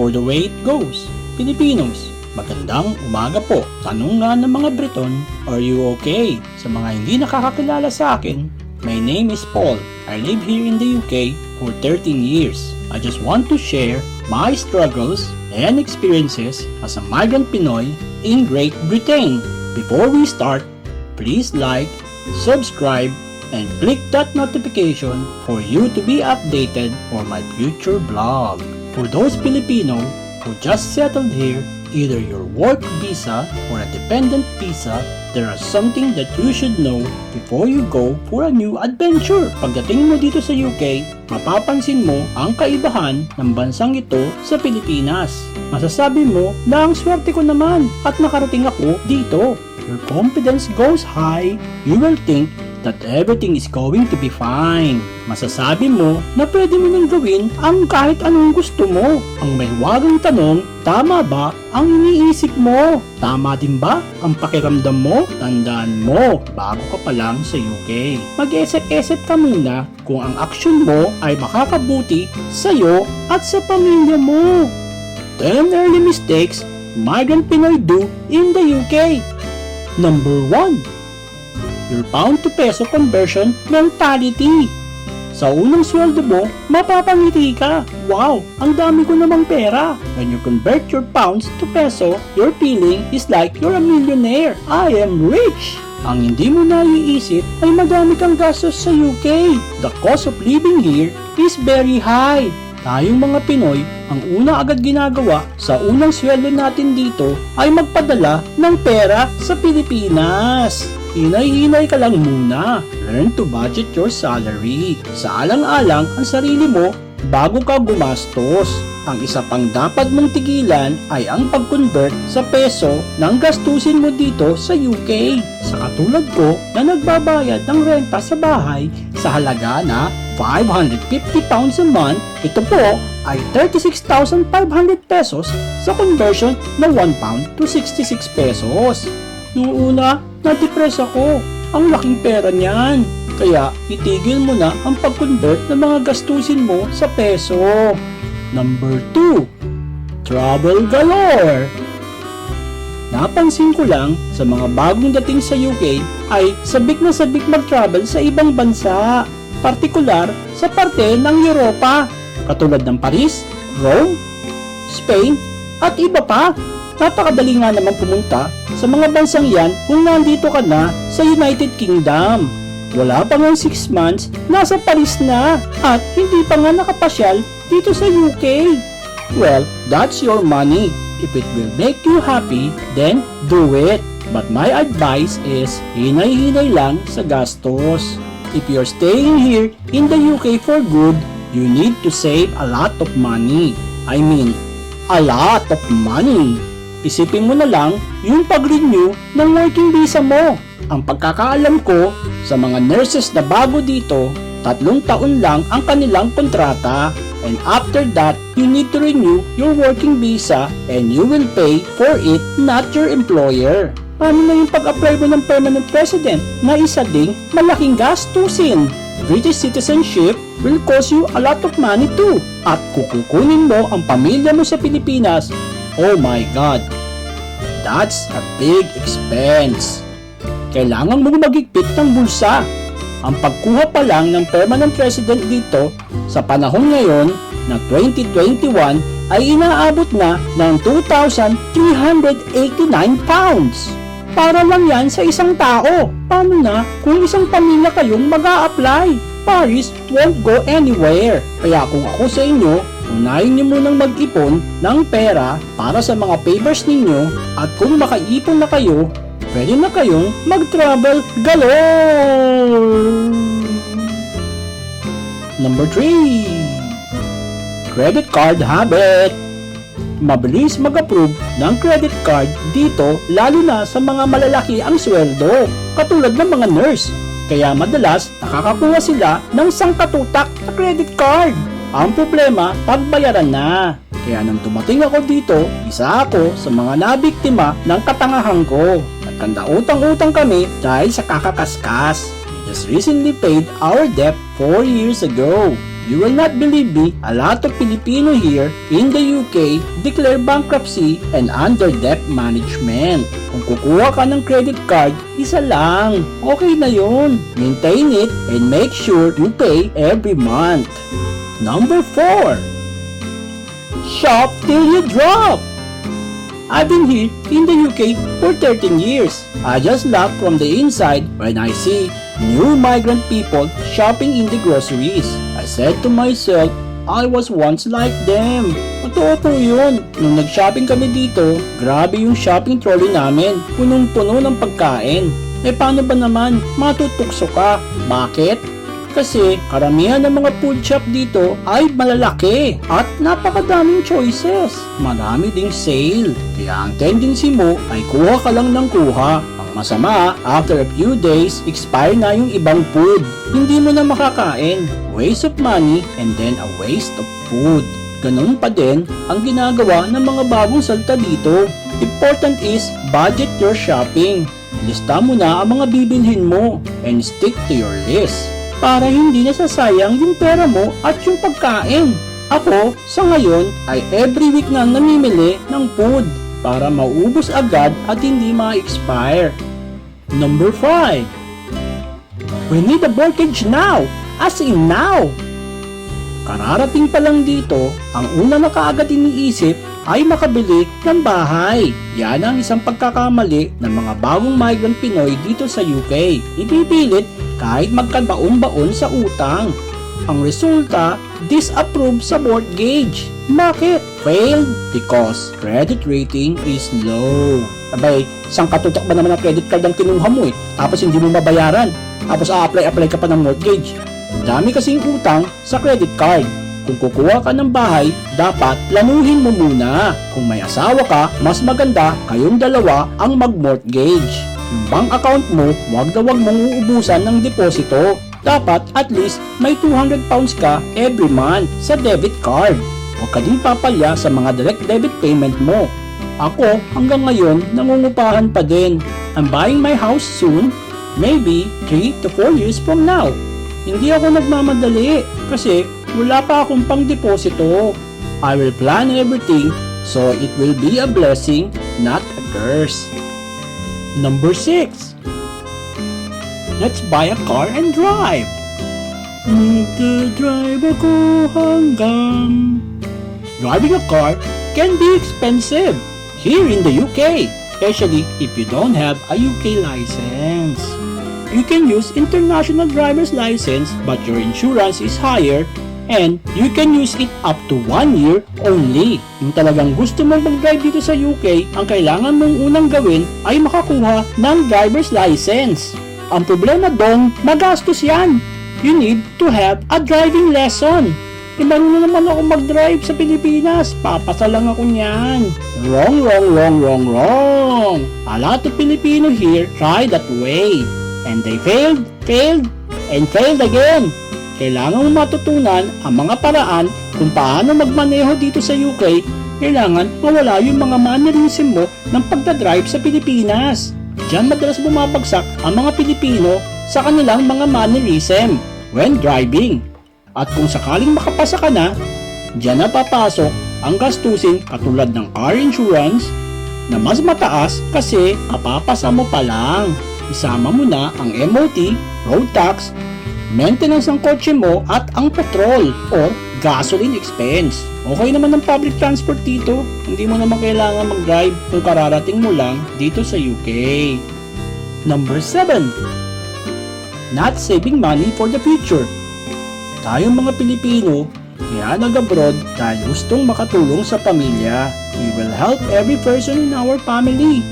for the way it goes. Filipinos, magandang umaga po. Tanong nga ng mga Briton, are you okay? Sa mga hindi nakakakilala sa akin, my name is Paul. I live here in the UK for 13 years. I just want to share my struggles and experiences as a migrant Pinoy in Great Britain. Before we start, please like, subscribe, and click that notification for you to be updated for my future vlog. For those Filipino who just settled here, either your work visa or a dependent visa, there is something that you should know before you go for a new adventure. Pagdating mo dito sa UK, mapapansin mo ang kaibahan ng bansang ito sa Pilipinas. Masasabi mo na ang swerte ko naman at nakarating ako dito. Your confidence goes high, you will think that everything is going to be fine. Masasabi mo na pwede mo nang gawin ang kahit anong gusto mo. Ang may wagang tanong, tama ba ang iniisip mo? Tama din ba ang pakiramdam mo? Tandaan mo, bago ka pa lang sa UK. Mag-isip-isip ka muna kung ang aksyon mo ay makakabuti sa'yo at sa pamilya mo. 10 early mistakes migrant Pinoy do in the UK. Number 1. Your pound to peso conversion mentality. Sa unang sweldo mo, mapapangiti ka. Wow, ang dami ko namang pera. When you convert your pounds to peso, your feeling is like you're a millionaire. I am rich. Ang hindi mo naiisip ay madami kang gastos sa UK. The cost of living here is very high. Tayong mga Pinoy, ang una agad ginagawa sa unang sweldo natin dito ay magpadala ng pera sa Pilipinas. Hinay-hinay ka lang muna. Learn to budget your salary. Saalang-alang ang sarili mo bago ka gumastos. Ang isa pang dapat mong tigilan ay ang pag-convert sa peso ng gastusin mo dito sa UK. Sa katulad ko na nagbabayad ng renta sa bahay sa halaga na £550 a month, ito po ay 36,500 pesos sa conversion na 1 pound to 66 pesos. Noong una, na-depress ako. Ang laking pera niyan. Kaya itigil mo na ang pag-convert ng mga gastusin mo sa peso. Number 2. Travel galore. Napansin ko lang sa mga bagong dating sa UK ay sabik na sabik mag-travel sa ibang bansa. Partikular sa parte ng Europa. Katulad ng Paris, Rome, Spain, at iba pa. Napakadali nga naman pumunta sa mga bansang yan kung nandito ka na sa United Kingdom. Wala pa nga 6 months, nasa Paris na at hindi pa nga nakapasyal dito sa UK. Well, that's your money. If it will make you happy, then do it. But my advice is hinay-hinay lang sa gastos. If you're staying here in the UK for good, you need to save a lot of money. I mean, a lot of money. Isipin mo na lang yung pag-renew ng working visa mo. Ang pagkakaalam ko sa mga nurses na bago dito, 3 taon lang ang kanilang kontrata. And after that, you need to renew your working visa and you will pay for it, not your employer. Paano na yung pag-apply mo ng permanent resident na isa ding malaking gastusin? British citizenship will cost you a lot of money too. At kukunin mo ang pamilya mo sa Pilipinas, oh my God, that's a big expense. Kailangan mong magigpit ng bulsa. Ang pagkuha pa lang ng permanent resident dito sa panahon ngayon na 2021 ay inaabot na ng £2,389. Para lang yan sa isang tao. Paano na kung isang pamilya kayong mag-a-apply? Paris won't go anywhere. Kaya kung ako sa inyo, unahin niyo munang mag-ipon ng pera para sa mga papers ninyo at kung makaipon na kayo, pwede na kayong mag-travel galore! Number 3. Credit card habit. Mabilis mag-approve ng credit card dito lalo na sa mga malalaki ang sweldo, katulad ng mga nurse. Kaya madalas nakakakuha sila ng sangkatutak na credit card. Ang problema, pagbayaran na. Kaya nang dumating ako dito, isa ako sa mga nabiktima ng katangahan ko. Nagkanda utang-utang kami dahil sa kakakaskas. We just recently paid our debt 4 years ago. You will not believe me, a lot of Filipino here in the UK declare bankruptcy and under debt management. Kung kukuha ka ng credit card, isa lang. Okay na yun. Maintain it and make sure you pay every month. Number 4. Shop till you drop. I've been here in the UK for 13 years. I just laugh from the inside when I see new migrant people shopping in the groceries. I said to myself, I was once like them. Totoo po yun. Nung nag-shopping kami dito, grabe yung shopping trolley namin. Punong-puno ng pagkain. Paano ba naman? Matutukso ka. Bakit? Kasi karamihan ng mga food shop dito ay malalaki at napakadaming choices. Marami ding sale. Kaya ang tendency mo ay kuha ka lang ng kuha. Ang masama, after a few days, expire na yung ibang food. Hindi mo na makakain. Waste of money and then a waste of food. Ganun pa din ang ginagawa ng mga bagong salta dito. Important is budget your shopping. Lista mo na ang mga bibilhin mo and stick to your list para hindi nasasayang yung pera mo at yung pagkain. Ako, sa ngayon, ay every week na namimili ng food para maubos agad at hindi ma-expire. Number 5. We need a mortgage now! As in now! Kararating pa lang dito, ang una na kaagad iniisip ay makabili ng bahay. Yan ang isang pagkakamali ng mga bagong migrant Pinoy dito sa UK. Ipipilit kahit magkabaon-baon sa utang. Ang resulta, disapprove sa mortgage. Bakit? Failed because credit rating is low. Abay, isang katutok ba naman ang credit card ang kinuha mo tapos hindi mo mabayaran, tapos a-apply ka pa ng mortgage. Dami kasing utang sa credit card. Kung kukuha ka ng bahay, dapat planuhin mo muna. Kung may asawa ka, mas maganda kayong dalawa ang mag-mortgage. Yung bank account mo, wag mong uubusan ng deposito. Dapat at least may 200 pounds ka every month sa debit card. Huwag ka din papalya sa mga direct debit payment mo. Ako, hanggang ngayon, nangungupahan pa din. I'm buying my house soon, maybe 3 to 4 years from now. Hindi ako nagmamadali kasi wala pa akong pang deposito. I will plan everything so it will be a blessing, not a curse. Number 6. Let's buy a car and drive. Magdadrive ako hanggang... Driving a car can be expensive here in the UK, especially if you don't have a UK license. You can use international driver's license but your insurance is higher and you can use it up to 1 year only. Kung talagang gusto mong mag-drive dito sa UK, ang kailangan mong unang gawin ay makakuha ng driver's license. Ang problema doon, magastos yan. You need to have a driving lesson. Marunong naman ako mag-drive sa Pilipinas. Papasa lang ako niyan. Wrong. A lot of Filipino here try that way. And they failed, and failed again. Kailangan mo matutunan ang mga paraan kung paano magmaneho dito sa UK. Kailangan mawala yung mga mannerism mo ng pagdadrive sa Pilipinas. Diyan madalas bumabagsak ang mga Pilipino sa kanilang mga mannerism when driving. At kung sakaling makapasa ka na, diyan na papasok ang gastusin katulad ng car insurance na mas mataas kasi kapapasa mo pa lang. Isama mo na ang MOT, road tax, maintenance ng kotse mo at ang petrol or gasoline expense. Okay naman ang public transport dito. Hindi mo naman kailangan mag-drive kung kararating mo lang dito sa UK. Number 7. Not saving money for the future. Tayong mga Pilipino, kaya nag-abroad dahil gustong makatulong sa pamilya. We will help every person in our family.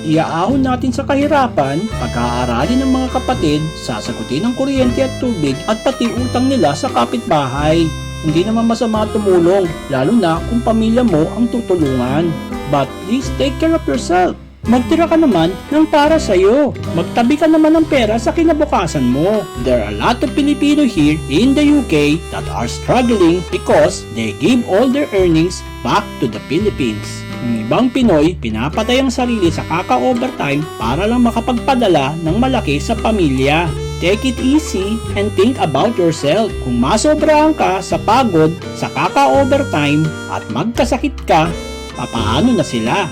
Iaahon natin sa kahirapan, pag-aaralin ng mga kapatid, sasagutin ng kuryente at tubig at pati utang nila sa kapitbahay. Hindi naman masama tumulong, lalo na kung pamilya mo ang tutulungan. But please take care of yourself. Magtira ka naman ng para sa'yo. Magtabi ka naman ng pera sa kinabukasan mo. There are a lot of Filipino here in the UK that are struggling because they give all their earnings back to the Philippines. Ang ibang Pinoy, pinapatay ang sarili sa kaka-overtime para lang makapagpadala ng malaki sa pamilya. take it easy and think about yourself. Kung masobrahan ka sa pagod, sa kaka-overtime at magkasakit ka, papaano na sila?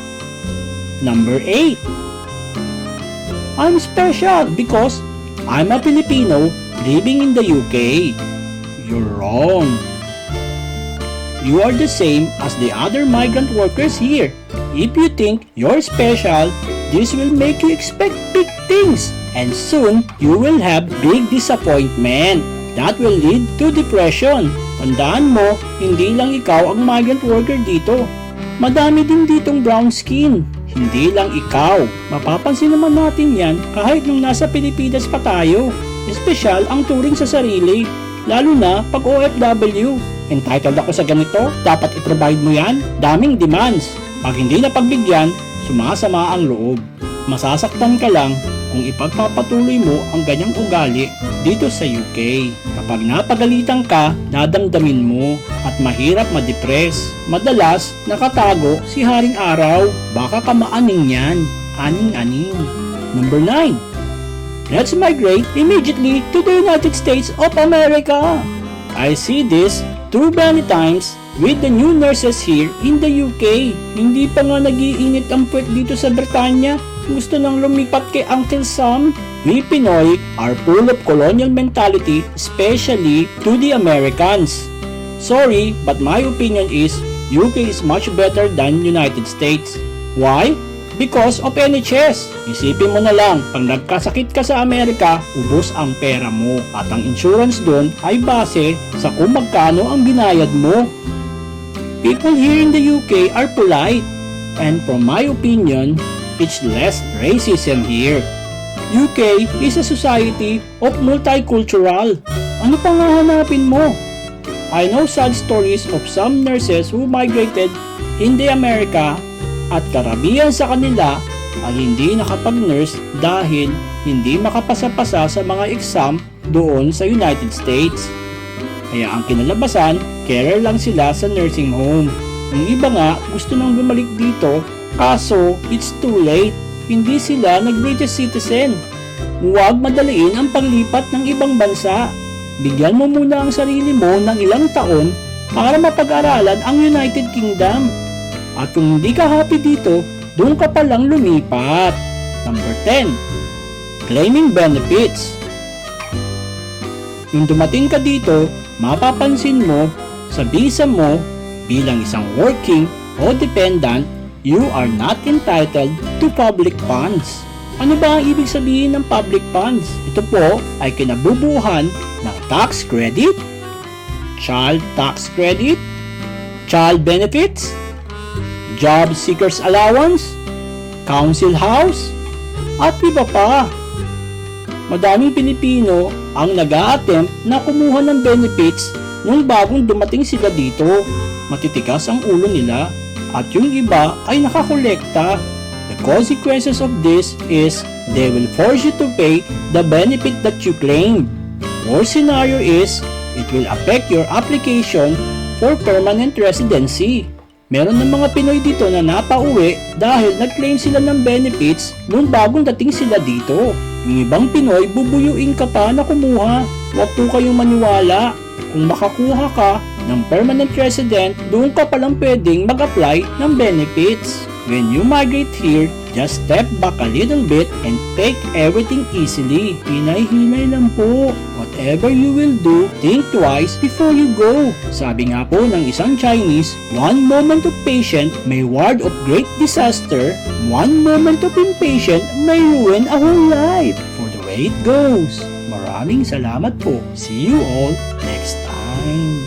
Number 8. I'm special because I'm a Filipino living in the UK. You're wrong. You are the same as the other migrant workers here. If you think you're special, this will make you expect big things, and soon you will have big disappointment. That will lead to depression. Tandaan mo, hindi lang ikaw ang migrant worker dito. Madami din ditong brown skin. Hindi lang ikaw. Mapapansin naman natin yan kahit nung nasa Pilipinas pa tayo. Espesyal ang turing sa sarili, lalo na pag OFW. Entitled ako sa ganito, dapat i-provide mo yan. Daming demands. Pag hindi na pagbigyan, sumasama ang loob. Masasaktan ka lang kung ipagpapatuloy mo ang ganyang ugali dito sa UK. Kapag napagalitan ka, dadamdamin mo at mahirap ma-depress. Madalas, nakatago si Haring Araw. Baka kamaaning yan. Aning-aning. Number 9. Let's migrate immediately to the United States of America. I see this too many times with the new nurses here in the UK. Hindi pa nga nag-iinit ang puwet dito sa Britanya. Gusto nang lumipat kay Uncle Sam. We Pinoy are full of colonial mentality, especially to the Americans. Sorry, but my opinion is UK is much better than United States. Why? Because of NHS. Isipin mo na lang, pag nagkasakit ka sa Amerika, ubos ang pera mo. At ang insurance doon ay base sa kung magkano ang binayad mo. People here in the UK are polite. And from my opinion, it's less racism here. UK is a society of multicultural. Ano pang hahanapin mo? I know sad stories of some nurses who migrated in the America at karamihan sa kanila ay hindi nakapag-nurse dahil hindi makapasa-pasa sa mga exam doon sa United States. Kaya ang kinalabasan, carer lang sila sa nursing home. Yung iba nga gusto nang bumalik dito, kaso it's too late. Hindi sila nag-British citizen. Huwag madaliin ang paglipat ng ibang bansa. Bigyan mo muna ang sarili mo ng ilang taon para mapag-aralan ang United Kingdom. At kung hindi ka happy dito, doon ka palang lumipat. Number 10. Claiming benefits. Kung dumating ka dito, mapapansin mo sa visa mo bilang isang working o dependent, you are not entitled to public funds. Ano ba ang ibig sabihin ng public funds? Ito po ay kinabubuhan ng tax credit, child tax credit, child benefits, job seekers allowance, council house, at iba pa. Madaming Pilipino ang nag-a-attempt na kumuha ng benefits nung bagong dumating sila dito. Matitigas ang ulo nila at yung iba ay nakakolekta. The consequences of this is they will force you to pay the benefit that you claimed. Worst scenario is it will affect your application for permanent residency. Meron ng mga Pinoy dito na napauwi dahil nag-claim sila ng benefits nung bagong dating sila dito. Yung ibang Pinoy, bubuyuin ka pa na kumuha. Huwag po kayong maniwala. Kung makakuha ka ng permanent resident, doon ka palang pwedeng mag-apply ng benefits. When you migrate here, just step back a little bit and take everything easily. Hinay-hinay lang po. Whatever you will do, think twice before you go. Sabi nga po ng isang Chinese, one moment of patience may ward of great disaster. One moment of impatience may ruin a whole life. For the way it goes. Maraming salamat po. See you all next time.